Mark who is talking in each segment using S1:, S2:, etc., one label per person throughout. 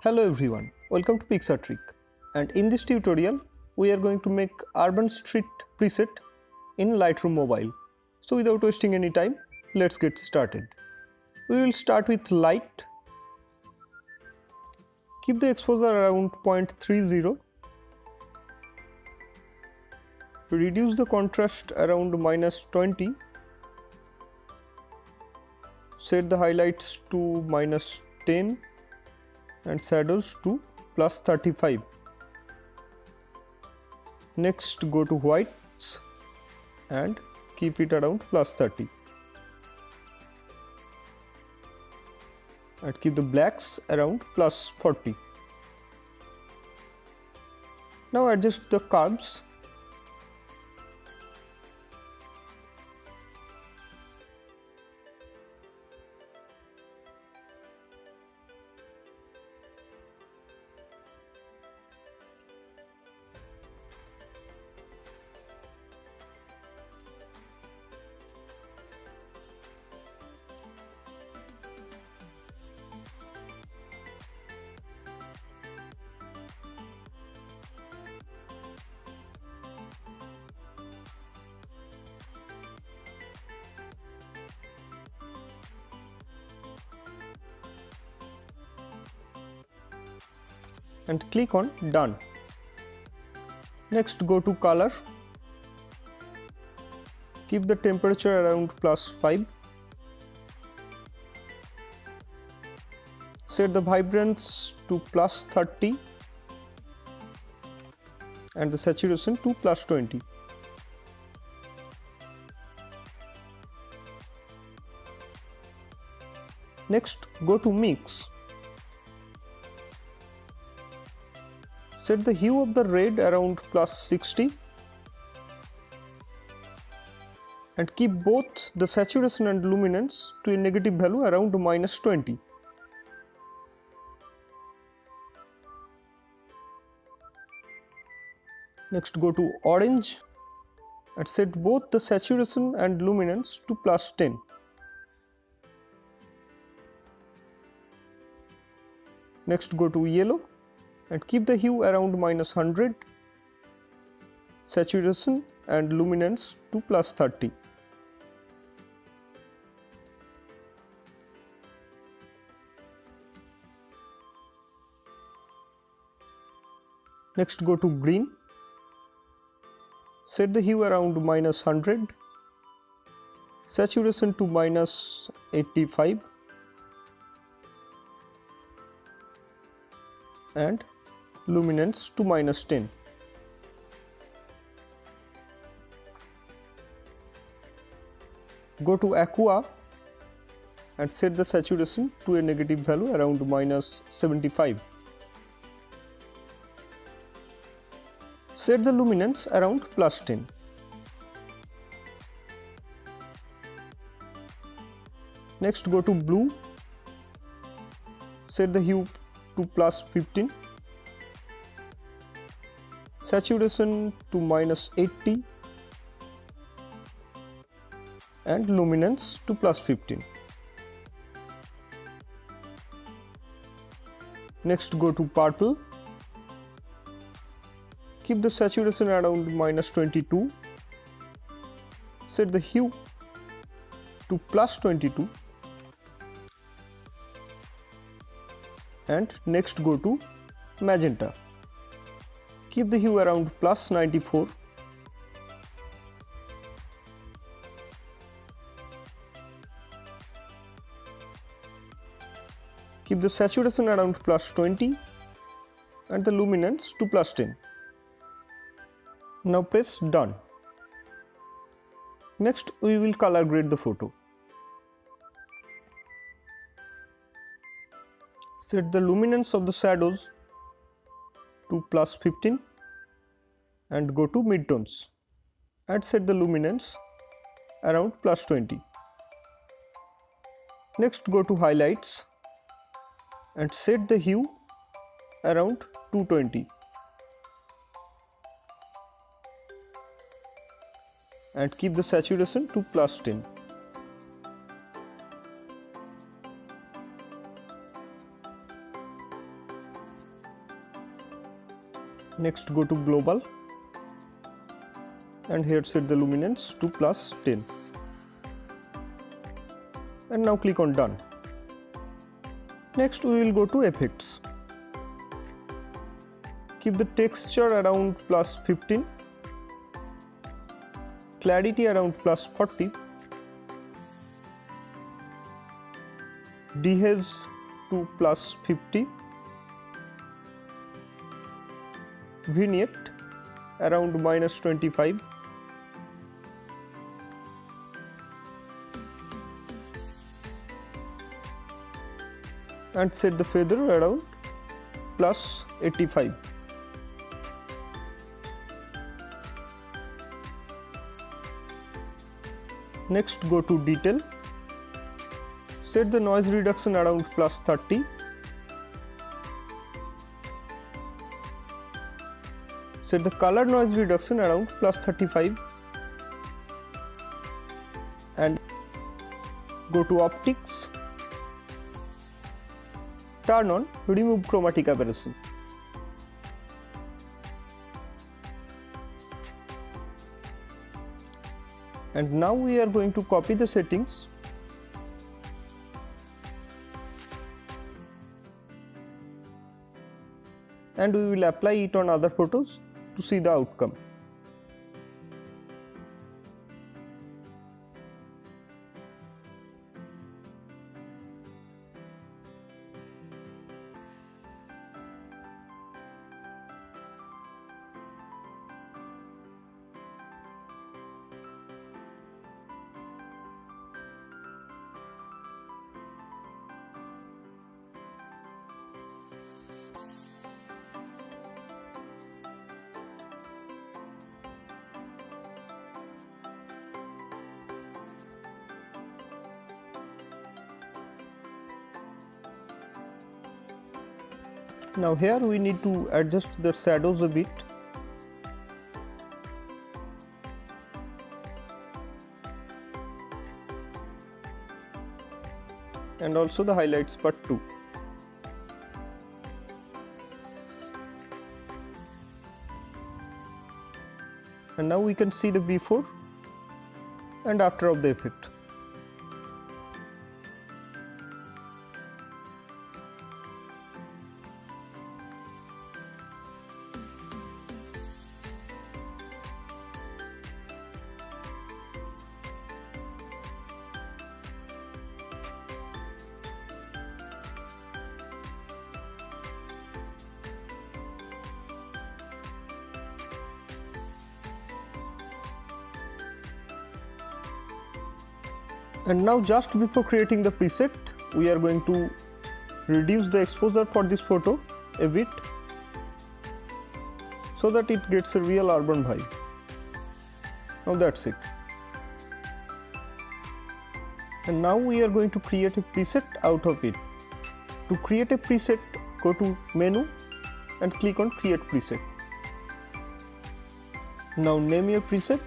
S1: Hello everyone, welcome to 𝗗cie_𝗋𝗋, and in this tutorial we are going to make urban street preset in Lightroom Mobile. So without wasting any time, let's get started. We will start with light. Keep the exposure around 0.30. Reduce the contrast around -20. Set the highlights to -10 and shadows to +35. Next go to whites and keep it around +30 and keep the blacks around +40. Now adjust the curves. And click on Done. Next go to color. Keep the temperature around +5. Set the vibrance to +30 and the saturation to +20. Next go to mix. Set the hue of the red around +60 and keep both the saturation and luminance to a negative value around -20. Next go to orange and set both the saturation and luminance to +10. Next go to yellow and keep the hue around -100, saturation and luminance to +30. Next go to green, set the hue around -100, saturation to -85 and luminance to -10. Go to aqua and set the saturation to a negative value around -75. Set the luminance around +10. Next go to blue, set the hue to +15, saturation to -80 and luminance to +15. Next go to purple, keep the saturation around -22, set the hue to +22 and next go to magenta. Keep the hue around +94 keep the saturation around +20 and the luminance to +10. Now press Done. Next we will color grade the photo. Set the luminance of the shadows to +15 and go to midtones and set the luminance around +20. Next go to highlights and set the hue around 220 and keep the saturation to +10. Next go to global and here set the luminance to +10 and now click on done. Next we will go to effects. Keep the texture around +15, clarity around +40, dehaze to +50, vignette around -25, and set the feather around +85. Next go to detail, set the noise reduction around +30, set the color noise reduction around +35 and go to optics, turn on remove chromatic aberration. And now we are going to copy the settings and we will apply it on other photos to see the outcome. Now here we need to adjust the shadows a bit. And also the highlights part too. And now we can see the before and after of the effect. And now just before creating the preset, we are going to reduce the exposure for this photo a bit so that it gets a real urban vibe. Now that's it. And now we are going to create a preset out of it. To create a preset, go to menu and click on create preset. Now name your preset.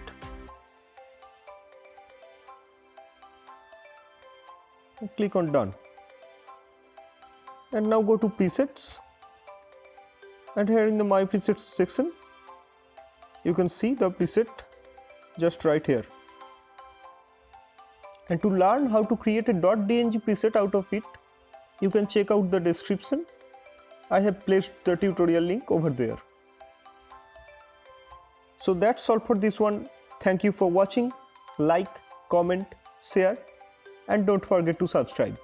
S1: Click on done and now go to presets and here in the my presets section you can see the preset just right here. And to learn how to create a .dng preset out of it, you can check out the description. I have placed the tutorial link over there. So that's all for this one. Thank you for watching. Like, comment, share and don't forget to subscribe.